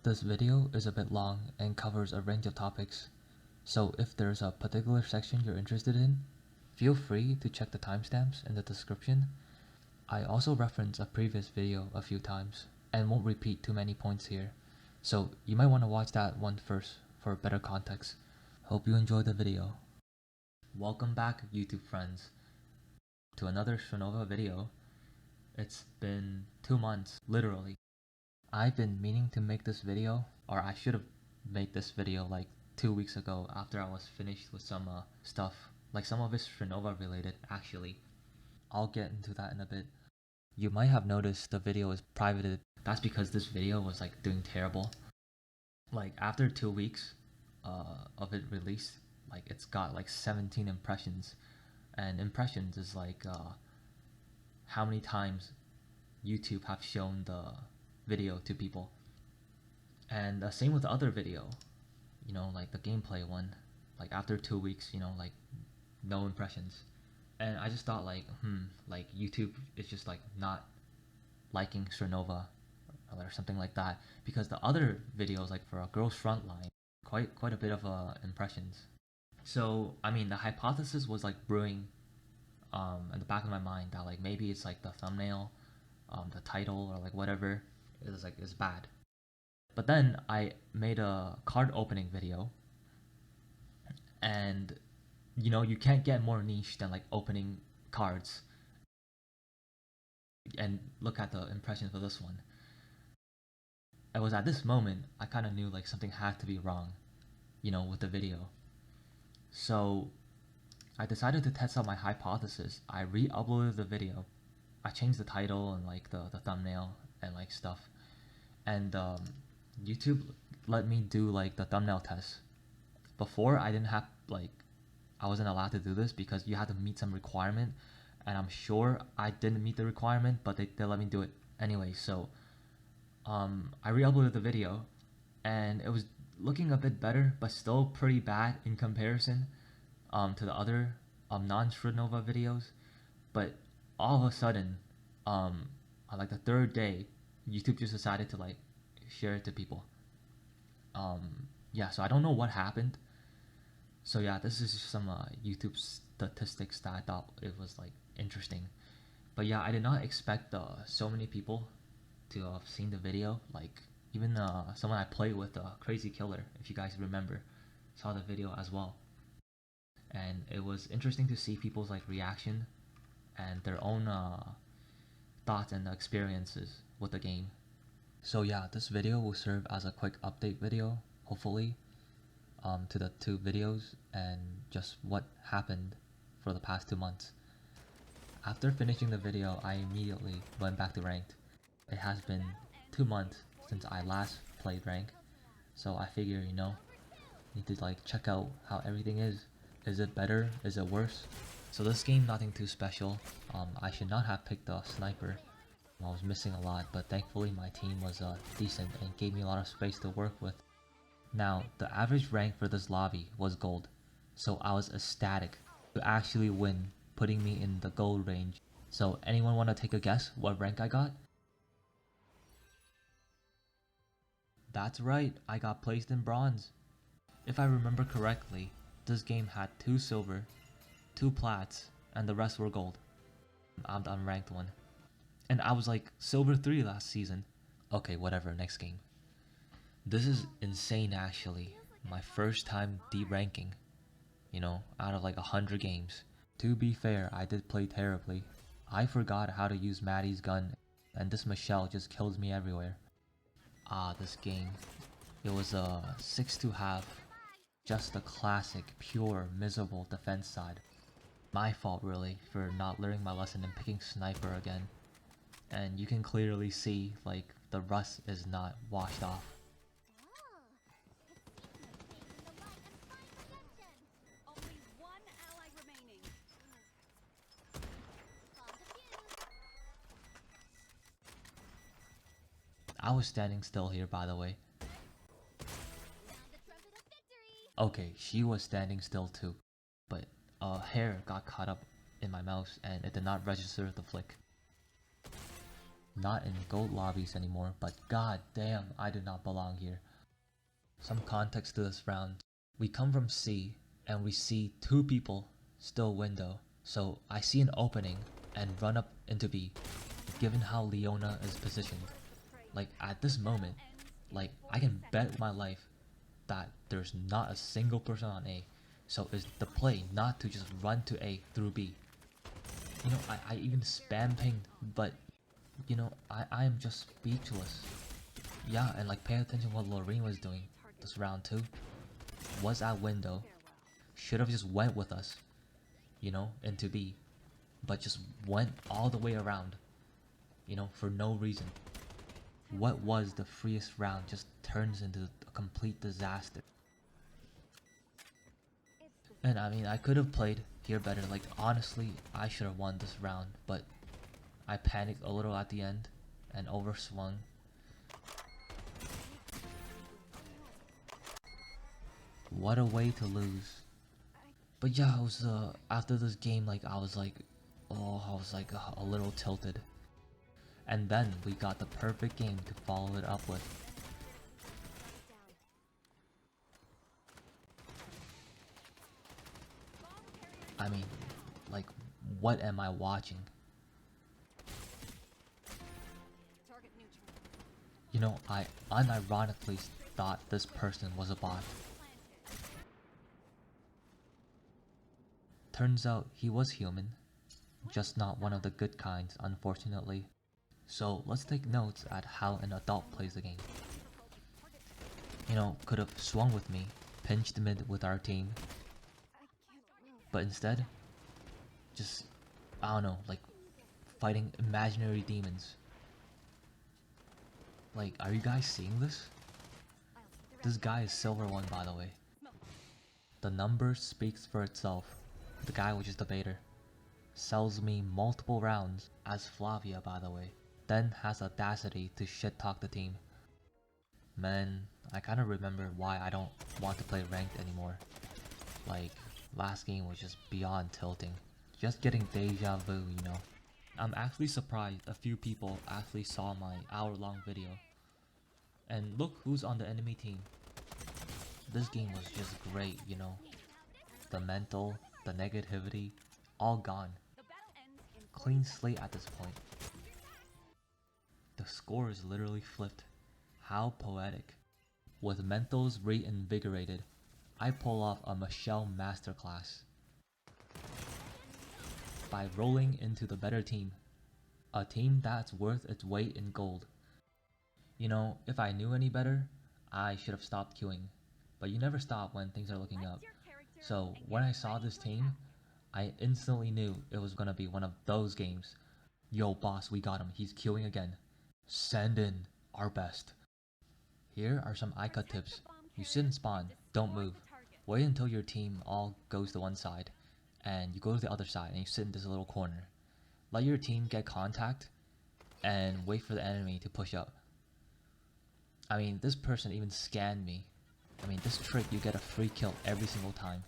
This video is a bit long and covers a range of topics, so if there's a particular section you're interested in, feel free to check the timestamps in the description. I also reference a previous video a few times and won't repeat too many points here, so you might want to watch that one first for better context. Hope you enjoyed the video. Welcome back, YouTube friends, to another Strinova video. It's been 2 months, literally. I've been meaning to make this video, or I should have made this video like 2 weeks ago after I was finished with some stuff, like some of it's Strinova related actually. I'll get into that in a bit. You might have noticed the video is privated. That's because this video was like doing terrible. Like after 2 weeks of it released, like it's got like 17 impressions, and impressions is like how many times YouTube have shown the video to people. And same with the other video, like the gameplay one, like after 2 weeks, like no impressions. And I just thought like YouTube is just like not liking Strinova or something like that, because the other videos, like for a girl's frontline, quite a bit of impressions. So I mean, the hypothesis was like brewing in the back of my mind that like maybe it's like the thumbnail, the title, or like whatever is bad. But then I made a card opening video, and you can't get more niche than like opening cards. And look at the impressions for this one. It was at this moment I kind of knew like something had to be wrong, with the video. So I decided to test out my hypothesis. I re-uploaded the video. I changed the title and like the thumbnail and like stuff. And YouTube let me do like the thumbnail test. Before I didn't have I wasn't allowed to do this because you had to meet some requirement, and I'm sure I didn't meet the requirement, but they let me do it anyway. So I re-uploaded the video, and it was looking a bit better, but still pretty bad in comparison to the other non-Strinova videos. But all of a sudden, on like the third day, YouTube just decided to like share it to people. Yeah, so I don't know what happened. So yeah, this is just some YouTube statistics that I thought it was like interesting. But yeah, I did not expect so many people to have seen the video. Like even someone I played with, Crazy Killer, if you guys remember, saw the video as well. And it was interesting to see people's like reaction and their own thoughts and experiences with the game. So yeah, this video will serve as a quick update video, hopefully, to the 2 videos and just what happened for the past 2 months. After finishing the video, I immediately went back to ranked. It has been 2 months since I last played rank, so I figure, need to like check out how everything is. Is it better? Is it worse? So this game, nothing too special. I should not have picked a sniper. I was missing a lot, but thankfully my team was decent and gave me a lot of space to work with. Now, the average rank for this lobby was gold, so I was ecstatic to actually win, putting me in the gold range. So anyone want to take a guess what rank I got? That's right, I got placed in bronze. If I remember correctly, this game had 2 silver, 2 plats, and the rest were gold. I'm the unranked one. And I was like silver 3 last season. Okay, whatever, next game. This is insane actually. My first time deranking, out of like 100 games. To be fair, I did play terribly. I forgot how to use Maddie's gun, and this Michelle just kills me everywhere. This game. It was a 6-2-half. Just the classic, pure, miserable defense side. My fault really for not learning my lesson and picking sniper again. And you can clearly see like the rust is not washed off. I was standing still here, by the way. Okay, she was standing still too, but hair got caught up in my mouse and it did not register the flick. not in gold lobbies anymore, but god damn, I do not belong here. Some context to this round. We come from C, and we see two people, still window. So I see an opening, and run up into B, given how Leona is positioned. Like, at this moment, like, I can bet my life that there's not a single person on A. So it's the play not to just run to A through B. You know, I even spam pinged, but, you know, I am just speechless. Yeah, and like, pay attention what Loreen was doing this round too. Was at window. Should have just went with us, you know, into B. But just went all the way around, you know, for no reason. What was the freest round just turns into a complete disaster. And I mean, I could have played here better. Like, honestly, I should have won this round, but I panicked a little at the end and overswung. What a way to lose. But yeah, I was after this game, like, I was like a little tilted. And then we got the perfect game to follow it up with. I mean, like, what am I watching? You know, I unironically thought this person was a bot. Turns out he was human, just not one of the good kinds, unfortunately. So let's take notes at how an adult plays the game. You know, could have swung with me, pinched mid with our team, but instead, just, I don't know, like, fighting imaginary demons. Like, are you guys seeing this? This guy is silver 1, by the way. The number speaks for itself. The guy was just a baiter. Sells me multiple rounds as Flavia, by the way. Then has audacity to shit talk the team. Man, I kinda remember why I don't want to play ranked anymore. Like, last game was just beyond tilting. Just getting deja vu, you know. I'm actually surprised a few people actually saw my hour-long video. And look who's on the enemy team. This game was just great, you know. The mental, the negativity, all gone. Clean slate at this point. The score is literally flipped. How poetic. With mentals reinvigorated, I pull off a Michelle masterclass by rolling into the better team. A team that's worth its weight in gold. You know, if I knew any better, I should have stopped queuing. But you never stop when things are looking up. So when I saw this team, I instantly knew it was gonna be one of those games. Yo boss, we got him, he's queuing again. Send in our best. Here are some ICA tips. You sit and spawn, don't move. Wait until your team all goes to one side, and you go to the other side and you sit in this little corner. Let your team get contact, and wait for the enemy to push up. I mean, this person even scanned me. I mean, this trick, you get a free kill every single time.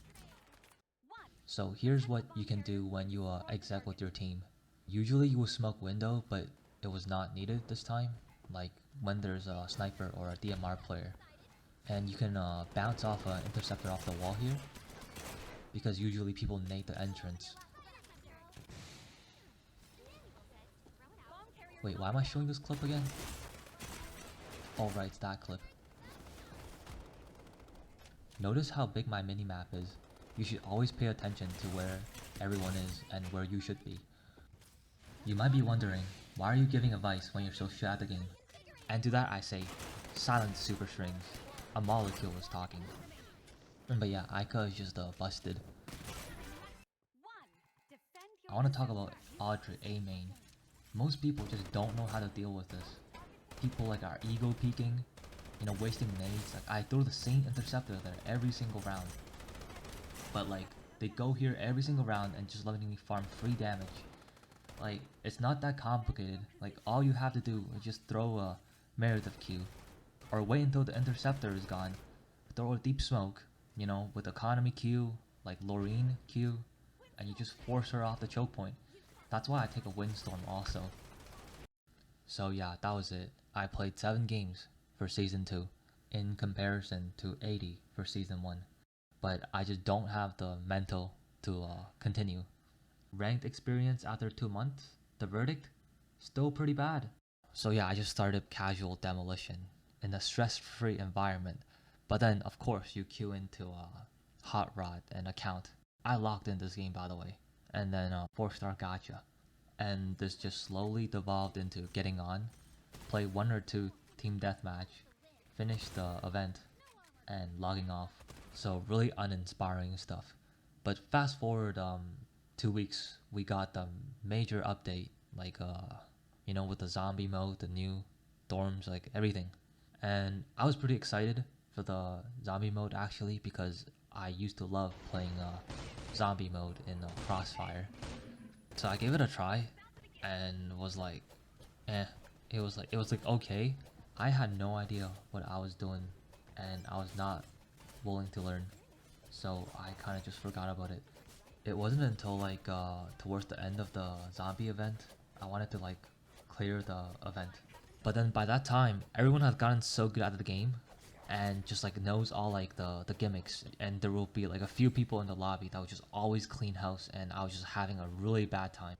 So here's what you can do when you exec with your team. Usually you will smoke window, but it was not needed this time. Like when there's a sniper or a DMR player. And you can bounce off an interceptor off the wall here, because usually people nade the entrance. Wait, why am I showing this clip again? Oh right, it's that clip. Notice how big my minimap is. You should always pay attention to where everyone is and where you should be. You might be wondering, why are you giving advice when you're so shit at the game? And to that I say, silence super strings. A molecule was talking. But yeah, Ica is just busted. I want to talk about Audrey A main. Most people just don't know how to deal with this. People like are ego peeking, you know, wasting nades. Like, I throw the same interceptor there every single round. But like, they go here every single round and just letting me farm free damage. Like, it's not that complicated. Like, all you have to do is just throw a Meredith Q. Or wait until the interceptor is gone. Throw a deep smoke, you know, with economy Q, like Loreen Q, and you just force her off the choke point. That's why I take a windstorm also. So yeah, that was it. I played 7 games for Season 2 in comparison to 80 for Season 1. But I just don't have the mental to continue. Ranked experience after 2 months, the verdict? Still pretty bad. So yeah, I just started casual demolition in a stress-free environment. But then, of course, you queue into Hot Rod and account. I locked in this game, by the way. And then 4-star gacha. And this just slowly devolved into getting on, play 1 or 2 team deathmatch, finish the event, and logging off. So really uninspiring stuff. But fast forward 2 weeks, we got the major update, like with the zombie mode, the new dorms, like everything. And I was pretty excited for the zombie mode actually because I used to love playing zombie mode in Crossfire. So I gave it a try and was like, eh. It was like okay. I had no idea what I was doing and I was not willing to learn. So I kind of just forgot about it. It wasn't until like towards the end of the zombie event I wanted to like clear the event. But then by that time, everyone had gotten so good at the game and just like knows all like the gimmicks, and there will be like a few people in the lobby that would just always clean house, and I was just having a really bad time.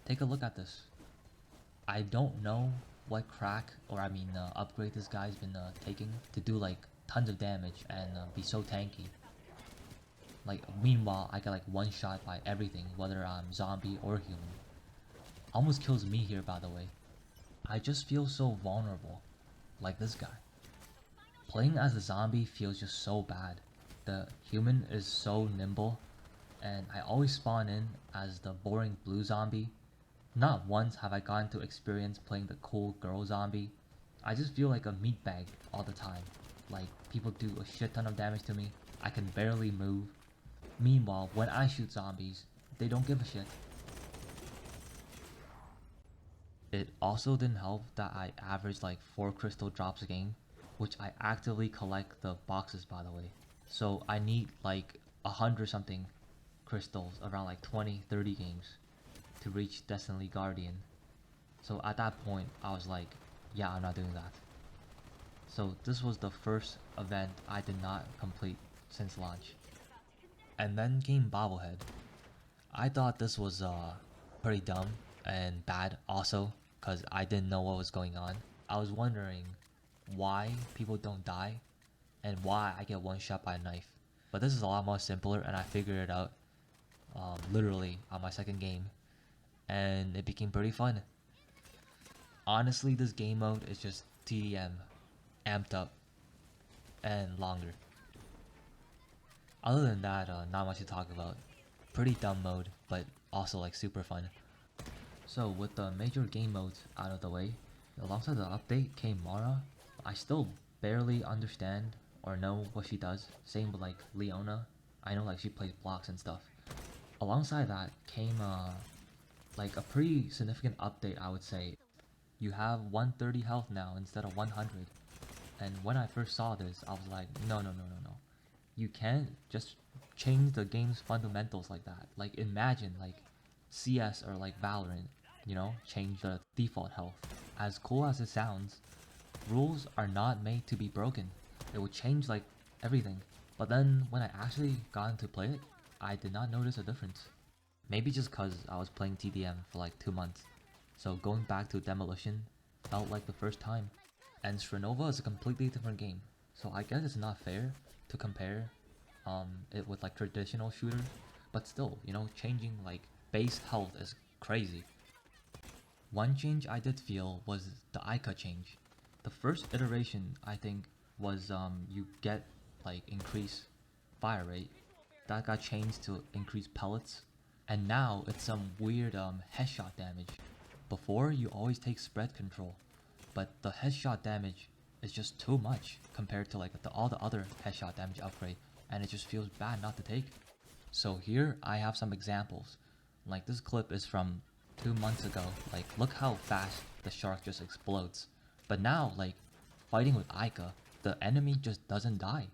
Take a look at this. I don't know what crack or upgrade this guy's been taking to do like tons of damage and be so tanky. Like meanwhile, I get like one shot by everything, whether I'm zombie or human. Almost kills me here, by the way. I just feel so vulnerable, like this guy. Playing as a zombie feels just so bad. The human is so nimble, and I always spawn in as the boring blue zombie. Not once have I gotten to experience playing the cool girl zombie. I just feel like a meatbag all the time. Like, people do a shit ton of damage to me, I can barely move. Meanwhile, when I shoot zombies, they don't give a shit. It also didn't help that I averaged like 4 crystal drops a game, which I actively collect the boxes, by the way. So I need like 100 something crystals around like 20-30 games to reach Destiny Guardian. So at that point I was like, yeah, I'm not doing that. So this was the first event I did not complete since launch. And then came Bobblehead. I thought this was pretty dumb and bad also because I didn't know what was going on. I was wondering why people don't die and why I get one shot by a knife. But this is a lot more simpler and I figured it out literally on my second game, and it became pretty fun. Honestly, this game mode is just TDM amped up and longer. Other than that, not much to talk about. Pretty dumb mode, but also like super fun. So with the major game modes out of the way, alongside the update came Mara. I still barely understand or know what she does. Same with like Leona. I know like she plays blocks and stuff. Alongside that came like a pretty significant update, I would say. You have 130 health now instead of 100. And when I first saw this, I was like, no, no, no, no, no. You can't just change the game's fundamentals like that. Like imagine like CS or like Valorant, change the default health. As cool as it sounds, rules are not made to be broken. It will change like everything. But then when I actually got into play it, I did not notice a difference. Maybe just cause I was playing TDM for like 2 months. So going back to Demolition felt like the first time. And Strinova is a completely different game. So I guess it's not fair to compare it with like traditional shooters. But still, changing like base health is crazy. One change I did feel was the Ica change. The first iteration I think was you get like increased fire rate. That got changed to increase pellets. And now it's some weird headshot damage. Before you always take spread control, but the headshot damage is just too much compared to like all the other headshot damage upgrade, and it just feels bad not to take. So here I have some examples. Like this clip is from 2 months ago. Like look how fast the shark just explodes. But now like fighting with Ica, the enemy just doesn't die.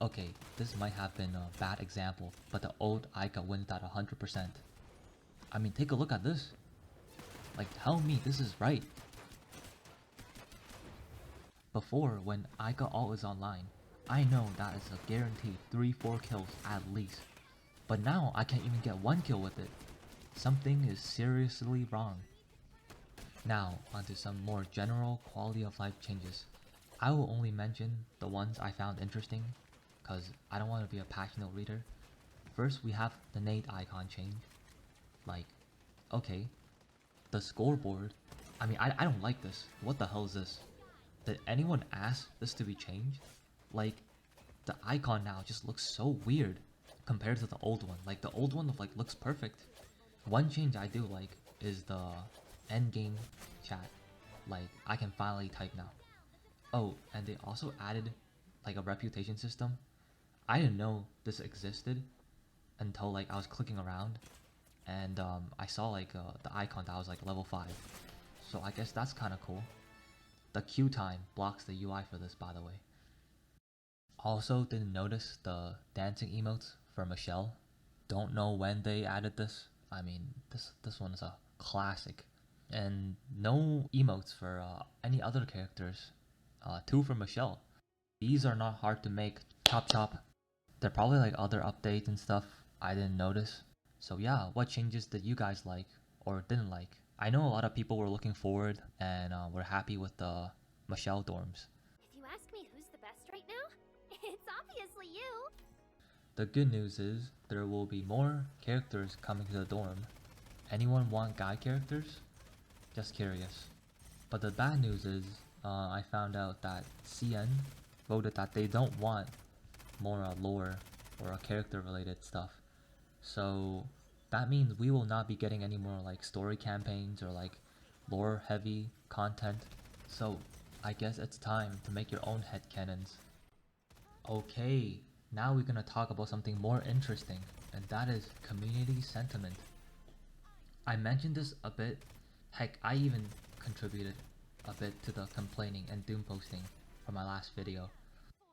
Okay, this might have been a bad example, but the old Ica wins that 100%. I mean, take a look at this. Like, tell me this is right. Before, when I got always online, I know that is a guaranteed 3-4 kills at least. But now I can't even get 1 kill with it. Something is seriously wrong. Now, onto some more general quality of life changes. I will only mention the ones I found interesting, cause I don't want to be a passionate reader. First, we have the nade icon change. Like, okay, the scoreboard. I mean, I don't like this. What the hell is this? Did anyone ask this to be changed? Like, the icon now just looks so weird compared to the old one. Like, the old one like looks perfect. One change I do like is the endgame chat. Like, I can finally type now. Oh, and they also added like a reputation system. I didn't know this existed until like I was clicking around and I saw like the icon that was like level 5. So I guess that's kind of cool. The queue time blocks the UI for this, by the way. Also, didn't notice the dancing emotes for Michelle. Don't know when they added this. I mean, this one is a classic. And no emotes for any other characters. 2 for Michelle. These are not hard to make. Chop chop. They're probably like other updates and stuff I didn't notice. So yeah, what changes did you guys like or didn't like? I know a lot of people were looking forward and were happy with the Michelle dorms. If you ask me who's the best right now, it's obviously you. The good news is there will be more characters coming to the dorm. Anyone want guy characters? Just curious. But the bad news is I found out that CN voted that they don't want more lore or character related stuff. So that means we will not be getting any more like story campaigns or like lore heavy content. So I guess it's time to make your own headcanons. Okay, now we're gonna talk about something more interesting, and that is community sentiment. I mentioned this a bit, heck I even contributed a bit to the complaining and doom posting from my last video.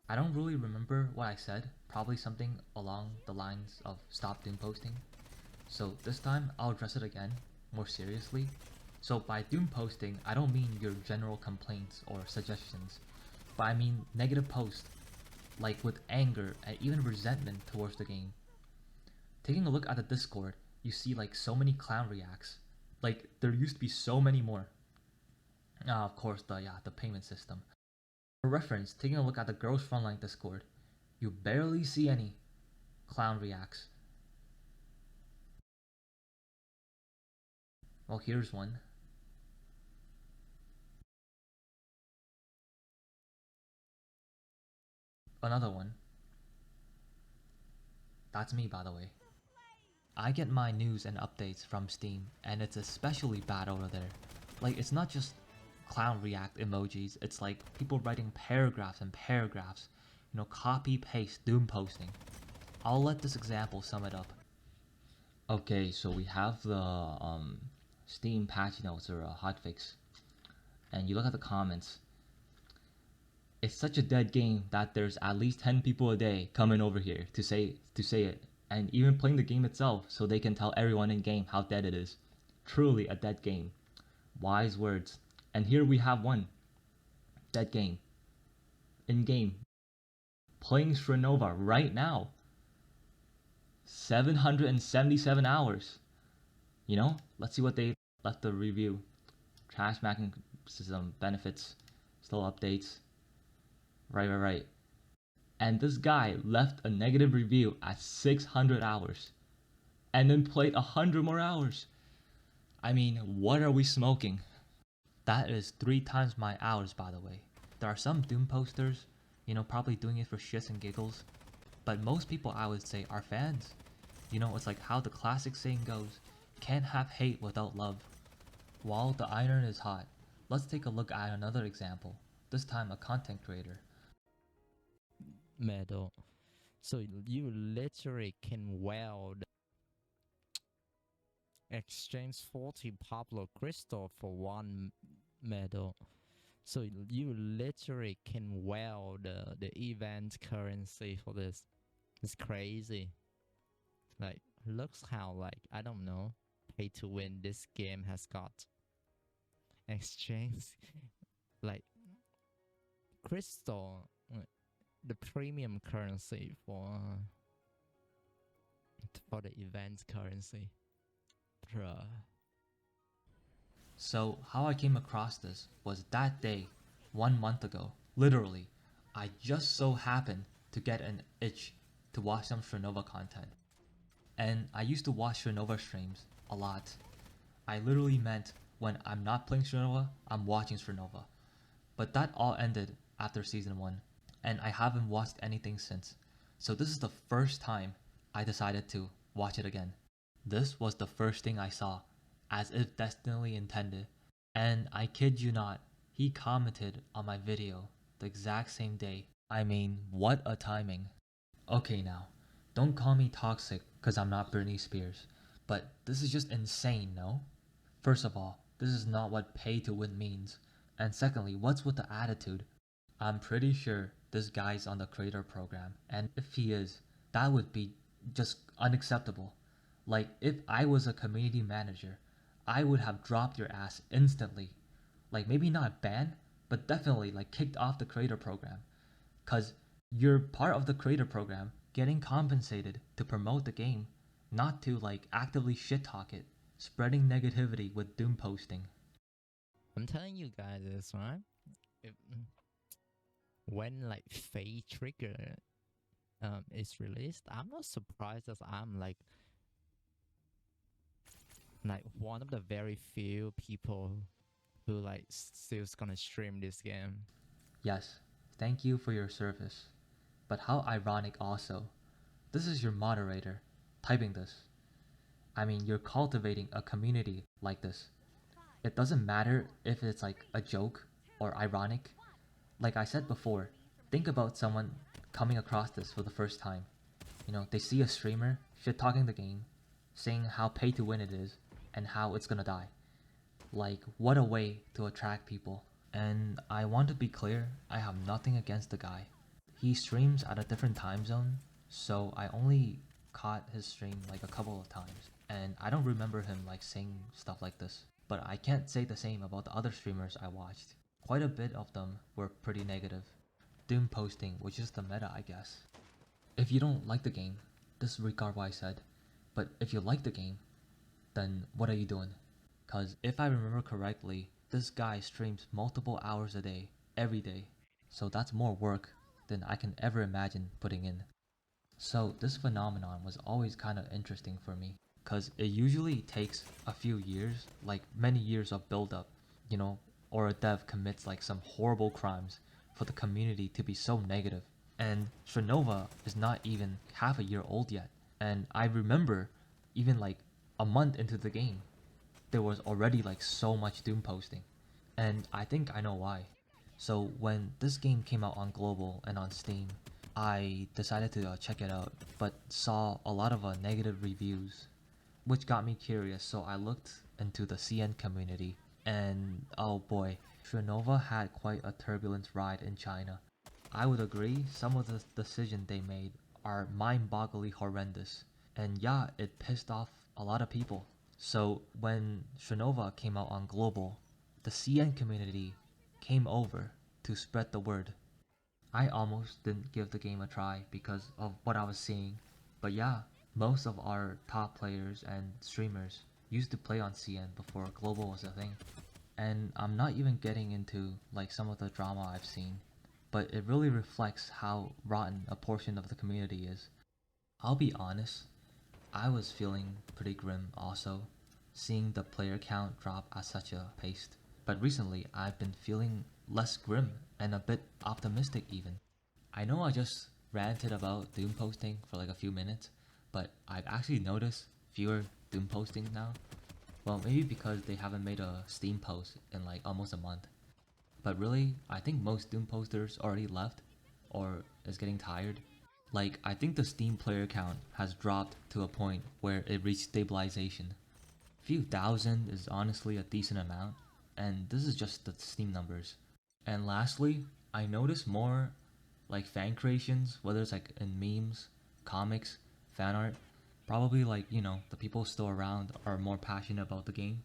I don't really remember what I said, probably something along the lines of stop doom posting. So this time I'll address it again, more seriously. So by doom posting, I don't mean your general complaints or suggestions, but I mean negative posts, like with anger and even resentment towards the game. Taking a look at the Discord, you see like so many clown reacts. Like there used to be so many more. Of course the payment system. For reference, taking a look at the Girls Frontline Discord, you barely see any clown reacts. Well, here's one. Another one. That's me, by the way. I get my news and updates from Steam, and it's especially bad over there. Like, it's not just clown react emojis, it's like people writing paragraphs and paragraphs, you know, copy paste doom posting. I'll let this example sum it up. Okay, so we have the Steam patch notes or hotfix, and you look at the comments. It's such a dead game that there's at least 10 people a day coming over here to say it, and even playing the game itself so they can tell everyone in game how dead it is. Truly a dead game. Wise words. And here we have one. Dead game. In game. Playing Strinova right now. 777 hours. You know, let's see what they left the review. Trash macking system benefits. Still updates. Right. And this guy left a negative review at 600 hours. And then played 100 more hours. I mean, what are we smoking? That is 3 times my hours, by the way. There are some Doom posters, you know, probably doing it for shits and giggles. But most people, I would say, are fans. You know, it's like how the classic saying goes, can't have hate without love. While the iron is hot, let's take a look at another example. This time a content creator. Medal. So you literally can weld exchange 40 Pablo Crystal for 1 medal. So you literally can weld the event currency for this. It's crazy. Like, looks how, like, I don't know, pay to win this game has got. exchange like crystal, the premium currency for the event currency. Bruh. So how I came across this was that day, 1 month ago, literally, I just so happened to get an itch to watch some Strinova content. And I used to watch Strinova streams a lot. I literally meant when I'm not playing Strinova, I'm watching Strinova. But that all ended after season 1, and I haven't watched anything since. So this is the first time I decided to watch it again. This was the first thing I saw, as if destinely intended. And I kid you not, he commented on my video the exact same day. I mean, what a timing. Okay now, don't call me toxic cause I'm not Britney Spears, but this is just insane, no? First of all, this is not what pay to win means. And secondly, what's with the attitude? I'm pretty sure this guy's on the creator program, and if he is, that would be just unacceptable. Like, if I was a community manager, I would have dropped your ass instantly. Like, maybe not banned, but definitely like kicked off the creator program. Cause you're part of the creator program, getting compensated to promote the game, not to like actively shit talk it, spreading negativity with doom posting. I'm telling you guys this, right? If, when like Fate Trigger is released, I'm not surprised as I'm like one of the very few people who like still gonna stream this game. Yes, thank you for your service. But how ironic also. This is your moderator typing this. I mean, you're cultivating a community like this. It doesn't matter if it's like a joke or ironic. Like I said before, think about someone coming across this for the first time. You know, they see a streamer shit talking the game, saying how pay to win it is, and how it's gonna die. Like, what a way to attract people. And I want to be clear, I have nothing against the guy. He streams at a different time zone, so I only caught his stream like a couple of times. And I don't remember him like saying stuff like this. But I can't say the same about the other streamers I watched. Quite a bit of them were pretty negative. Doomposting, which is the meta, I guess. If you don't like the game, disregard what I said. But if you like the game, then what are you doing? Cause if I remember correctly, this guy streams multiple hours a day, every day. So that's more work than I can ever imagine putting in. So this phenomenon was always kind of interesting for me, cause it usually takes a few years, like many years of build up, you know, or a dev commits like some horrible crimes for the community to be so negative. And Strinova is not even half a year old yet. And I remember even like a month into the game, there was already like so much doom posting. And I think I know why. So when this game came out on global and on Steam, I decided to check it out, but saw a lot of negative reviews, which got me curious. So I looked into the CN community, and oh boy, Strinova had quite a turbulent ride in China. I would agree, some of the decisions they made are mind-bogglingly horrendous, and yeah, it pissed off a lot of people. So when Strinova came out on global, the CN community came over to spread the word. I almost didn't give the game a try because of what I was seeing, but yeah, most of our top players and streamers used to play on CN before global was a thing. And I'm not even getting into like some of the drama I've seen, but it really reflects how rotten a portion of the community is. I'll be honest, I was feeling pretty grim also, seeing the player count drop at such a pace. But recently, I've been feeling less grim and a bit optimistic even. I know I just ranted about doom posting for like a few minutes, but I've actually noticed fewer doom postings now. Well, maybe because they haven't made a Steam post in like almost a month. But really, I think most doom posters already left, or is getting tired. Like, I think the Steam player count has dropped to a point where it reached stabilization. Few thousand is honestly a decent amount, and this is just the Steam numbers. And lastly, I noticed more like fan creations, whether it's like in memes, comics, fan art. Probably like, you know, the people still around are more passionate about the game.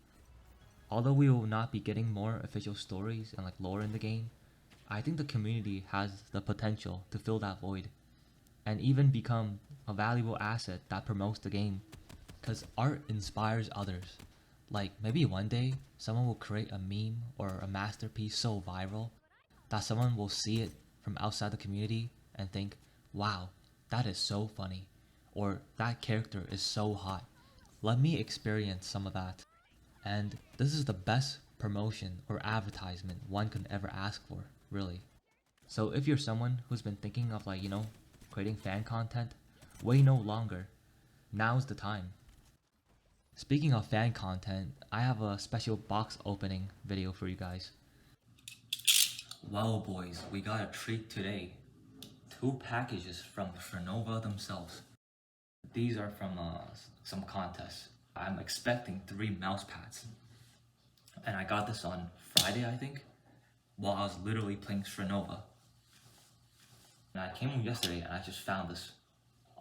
Although we will not be getting more official stories and like lore in the game, I think the community has the potential to fill that void and even become a valuable asset that promotes the game, because art inspires others. Like maybe one day someone will create a meme or a masterpiece so viral that someone will see it from outside the community and think, wow, that is so funny, or that character is so hot. Let me experience some of that. And this is the best promotion or advertisement one could ever ask for, really. So if you're someone who's been thinking of like, creating fan content, wait no longer. Now's the time. Speaking of fan content, I have a special box opening video for you guys. Well boys, we got a treat today. 2 packages from Strinova themselves. These are from some contests. I'm expecting 3 mouse pads. And I got this on Friday, I think, while I was literally playing Strinova. And I came home yesterday and I just found this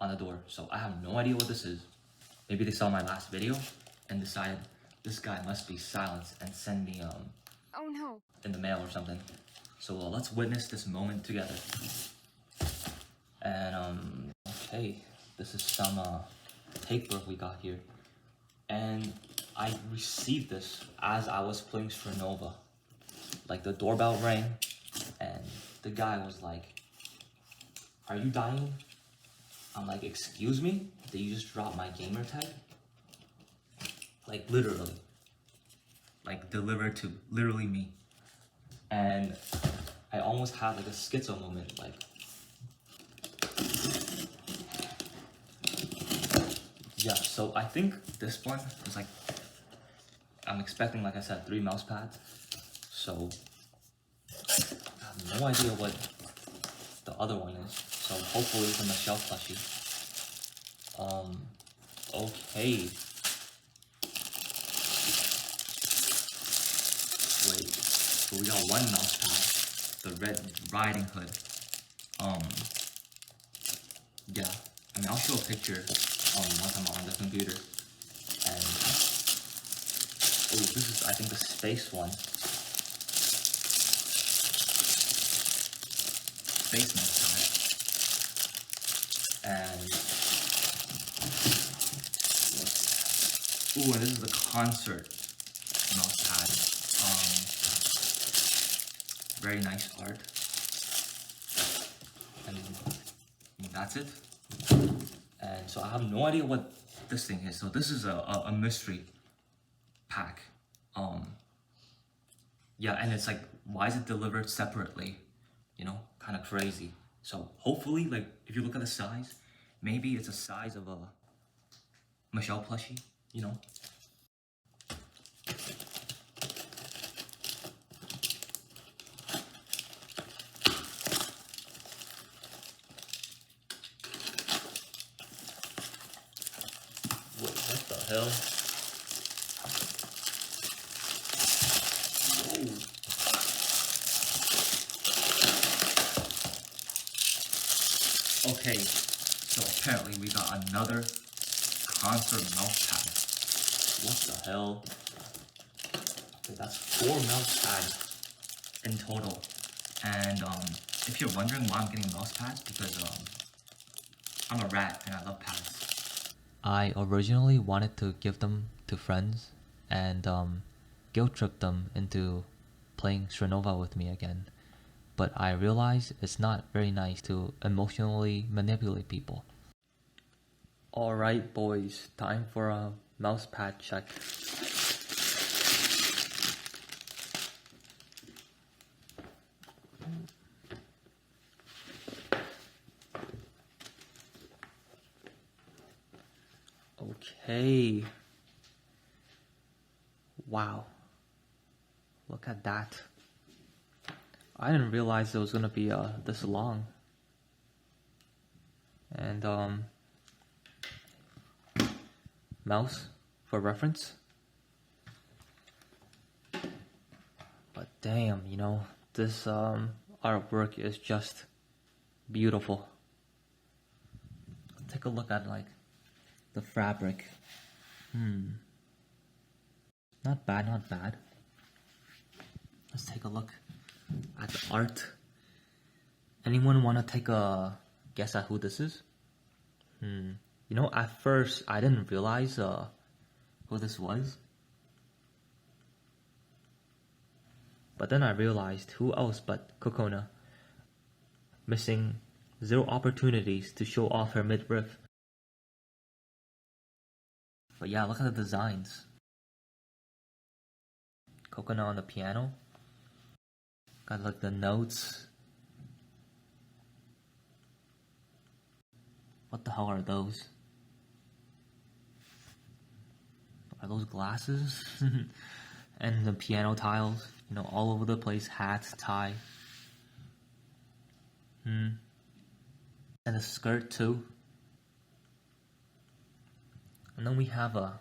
on the door. So I have no idea what this is. Maybe they saw my last video and decided this guy must be silenced and send me Oh no. in the mail or something. So let's witness this moment together. And okay, this is some paperwork we got here. And I received this as I was playing Strinova. Like the doorbell rang and the guy was like, "Are you dying?" I'm like, "Excuse me? Did you just drop my gamer tag?" Like literally. Like delivered to literally me. And I almost had like a schizo moment, like yeah, so I think this one is like, I'm expecting, like I said, 3 mouse pads. So I have no idea what the other one is. So hopefully it's a Michelle plushie. Okay. Wait, so we got 1 mouse pad, the Red Riding Hood. Yeah, I mean, I'll show a picture once I'm on the computer. And oh, this is, I think, the space one. Space mouse pad. And ooh, and this is the concert mouse pad. Very nice art. And that's it. And so I have no idea what this thing is. So this is a mystery pack. Yeah, and it's like, why is it delivered separately? Kind of crazy. So hopefully, like, if you look at the size, maybe it's a size of a Michelle plushie, Wait, what the hell? Whoa. Okay, so apparently we got another concert mouse pad. What the hell? Okay, that's 4 mouse pads in total. And if you're wondering why I'm getting mouse pads, because I'm a rat and I love pads. I originally wanted to give them to friends and guilt trip them into playing Strinova with me again. But I realized it's not very nice to emotionally manipulate people. Alright boys, time for a mousepad check. Okay. Wow. Look at that. I didn't realize it was gonna be this long. And mouse for reference. But damn, this artwork is just beautiful. Take a look at like the fabric. Not bad, not bad. Let's take a look at the art. Anyone want to take a guess at who this is? You know, at first I didn't realize who this was. But then I realized who else but Kokona. Missing 0 opportunities to show off her midriff. But yeah, look at the designs. Kokona on the piano. Got like the notes. What the hell are those? Are those glasses? And the piano tiles, you know, all over the place. Hat, tie. And the skirt too. And then we have a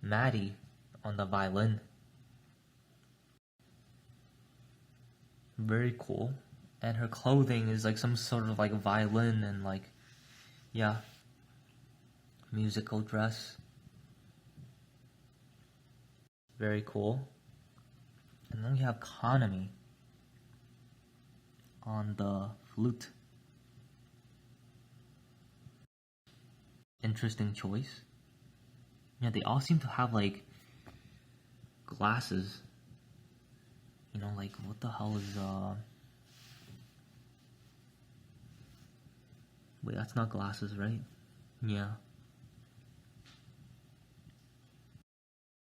Maddie on the violin. Very cool. And her clothing is like some sort of like violin and like, yeah, musical dress. Very cool. And then we have Kanami on the flute. Interesting choice. Yeah, they all seem to have like glasses. You know, like what the hell is wait, that's not glasses, right? Yeah.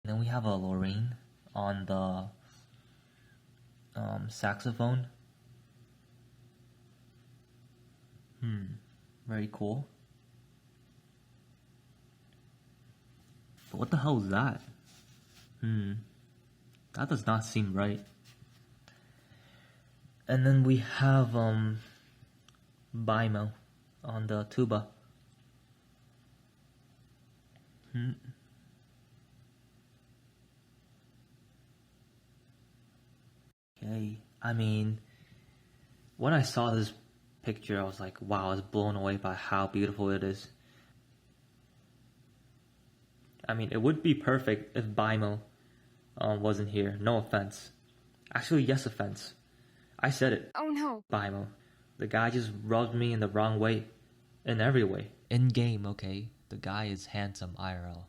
And then we have a Lorraine on the saxophone. Very cool. But what the hell is that? That does not seem right. And then we have Bimo on the tuba. Okay, I mean, when I saw this picture, I was like, wow, I was blown away by how beautiful it is. I mean, it would be perfect if Bimo wasn't here. No offense. Actually, yes offense. I said it. Oh no. Bimo. The guy just rubbed me in the wrong way. In every way. In game, okay. The guy is handsome IRL.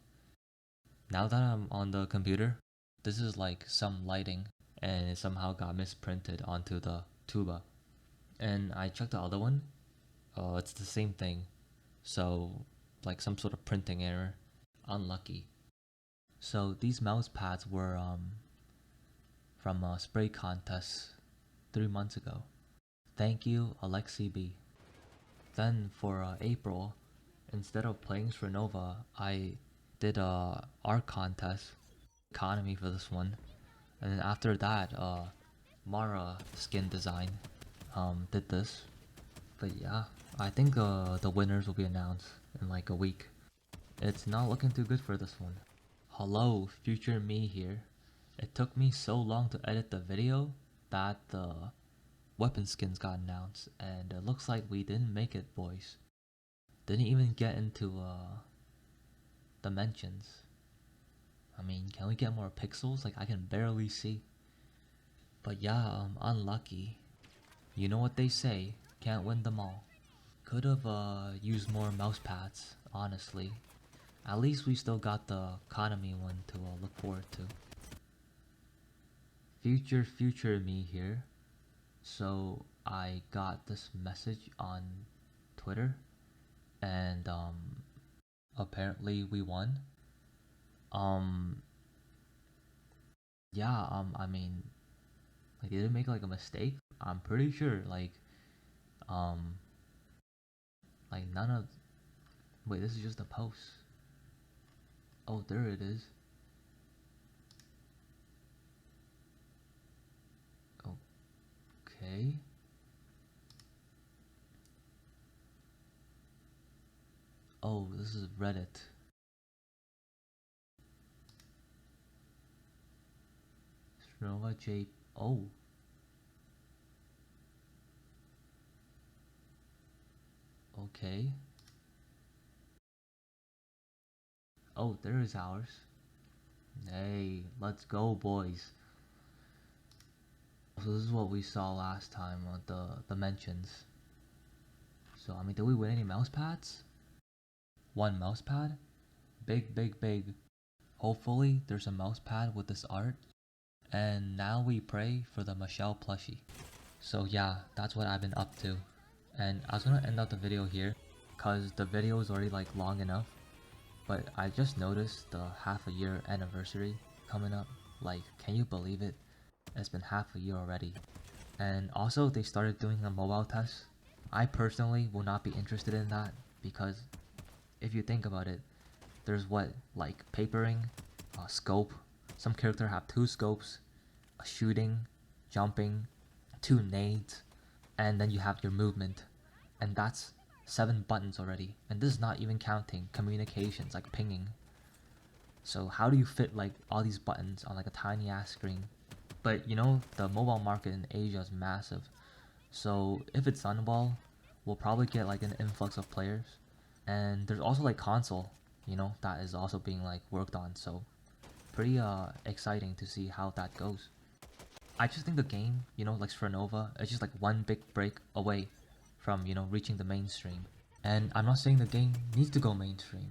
Now that I'm on the computer, this is like some lighting and it somehow got misprinted onto the tuba. And I checked the other one. It's the same thing. So, like some sort of printing error. Unlucky. So these mouse pads were from a spray contest 3 months ago. Thank you, Alexi B. Then for April, instead of playing Strinova, I did a art contest, economy for this one. And then after that, Mara Skin Design did this. But yeah, I think the winners will be announced in like a week. It's not looking too good for this one. Hello, future me here. It took me so long to edit the video that the weapon skins got announced, and it looks like we didn't make it, boys. Didn't even get into the mentions. I mean, can we get more pixels? Like, I can barely see. But yeah, unlucky. You know what they say, can't win them all. Could have used more mouse pads, honestly. At least we still got the economy one to look forward to. Future me here. So I got this message on Twitter, and apparently we won. Yeah, I mean, like, did it make like a mistake? I'm pretty sure, like none of. Wait, this is just a post. Oh, there it is. Okay. Oh, this is Reddit. Strinova J. Oh. Okay. Oh, there is ours. Hey, let's go, boys. So this is what we saw last time on the mentions. So I mean, did we win any mouse pads? One mouse pad? Big, big, big. Hopefully there's a mouse pad with this art. And now we pray for the Michelle plushie. So yeah, that's what I've been up to. And I was gonna end up the video here, cause the video is already like long enough. But I just noticed the half a year anniversary coming up. Like, can you believe it? It's been half a year already. And also they started doing a mobile test. I personally will not be interested in that because if you think about it, there's what, like papering, scope. Some character have 2 scopes, a shooting, jumping, 2 nades, and then you have your movement. And that's 7 buttons already. And this is not even counting communications like pinging. So how do you fit like all these buttons on like a tiny ass screen? But you know, the mobile market in Asia is massive. So if it's done well, we'll probably get like an influx of players. And there's also like console, you know, that is also being like worked on. So pretty exciting to see how that goes. I just think the game, you know, like Strinova, is just like one big break away from, you know, reaching the mainstream. And I'm not saying the game needs to go mainstream.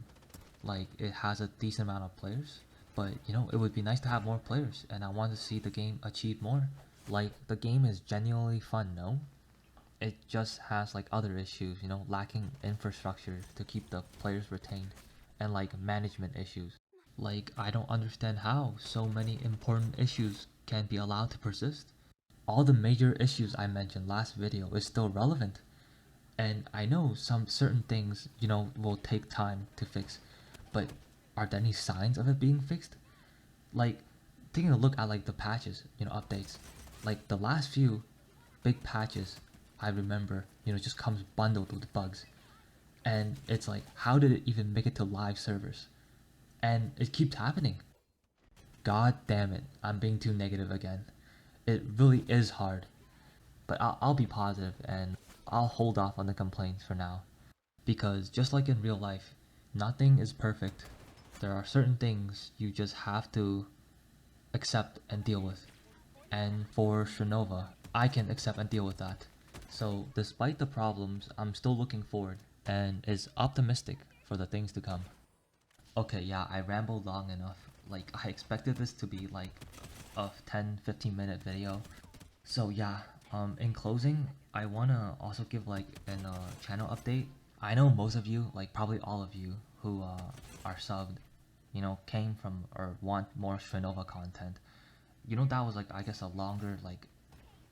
Like, it has a decent amount of players, but you know, it would be nice to have more players, and I want to see the game achieve more. Like, the game is genuinely fun, no? It just has like other issues, you know, lacking infrastructure to keep the players retained, and like management issues. Like, I don't understand how so many important issues can be allowed to persist. All the major issues I mentioned last video is still relevant. And I know some certain things, you know, will take time to fix, but are there any signs of it being fixed? Like, taking a look at like the patches, you know, updates, like the last few big patches I remember, you know, just comes bundled with bugs. And it's like, how did it even make it to live servers? And it keeps happening. God damn it, I'm being too negative again. It really is hard. But I'll be positive and I'll hold off on the complaints for now. Because just like in real life, nothing is perfect. There are certain things you just have to accept and deal with. And for Strinova, I can accept and deal with that. So despite the problems, I'm still looking forward and is optimistic for the things to come. Okay, yeah, I rambled long enough. Like, I expected this to be like a 10-15 minute video. So yeah, in closing, I wanna also give like an channel update. I know most of you, like probably all of you who are subbed, you know, came from or want more Strinova content. You know, that was like, I guess, a longer like,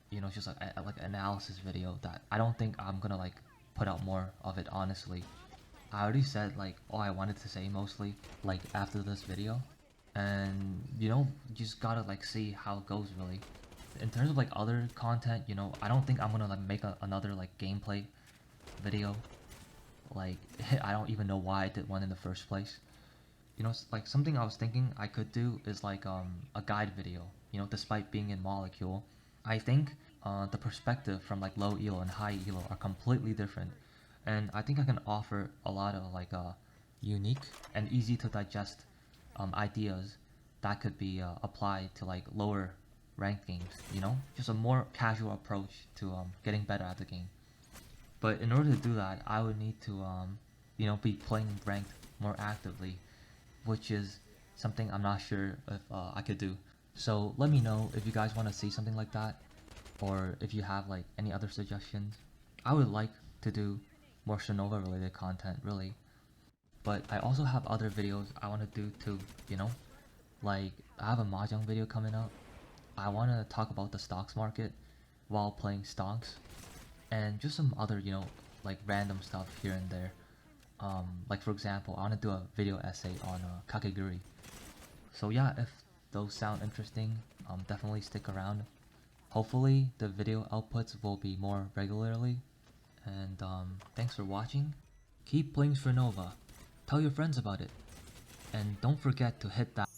you know, just like analysis video that I don't think I'm gonna like put out more of it, honestly. I already said like all I wanted to say mostly like after this video, and you know, you just gotta like see how it goes really. In terms of like other content, you know, I don't think I'm gonna like make another like gameplay video. Like, I don't even know why I did one in the first place. You know, like something I was thinking I could do is like a guide video. You know, despite being in Molecule, I think the perspective from like low elo and high elo are completely different, and I think I can offer a lot of like unique and easy to digest ideas that could be applied to like lower ranked games. You know, just a more casual approach to getting better at the game. But in order to do that, I would need to you know, be playing ranked more actively, which is something I'm not sure if I could do. So let me know if you guys want to see something like that, or if you have like any other suggestions. I would like to do more Strinova related content, really. But I also have other videos I want to do too, you know? Like, I have a Mahjong video coming up. I want to talk about the stocks market while playing stocks, and just some other, you know, like random stuff here and there. Like for example, I want to do a video essay on Kakeguri. So yeah, if those sound interesting, definitely stick around. Hopefully the video outputs will be more regularly. And thanks for watching. Keep playing Strinova. Tell your friends about it. And don't forget to hit that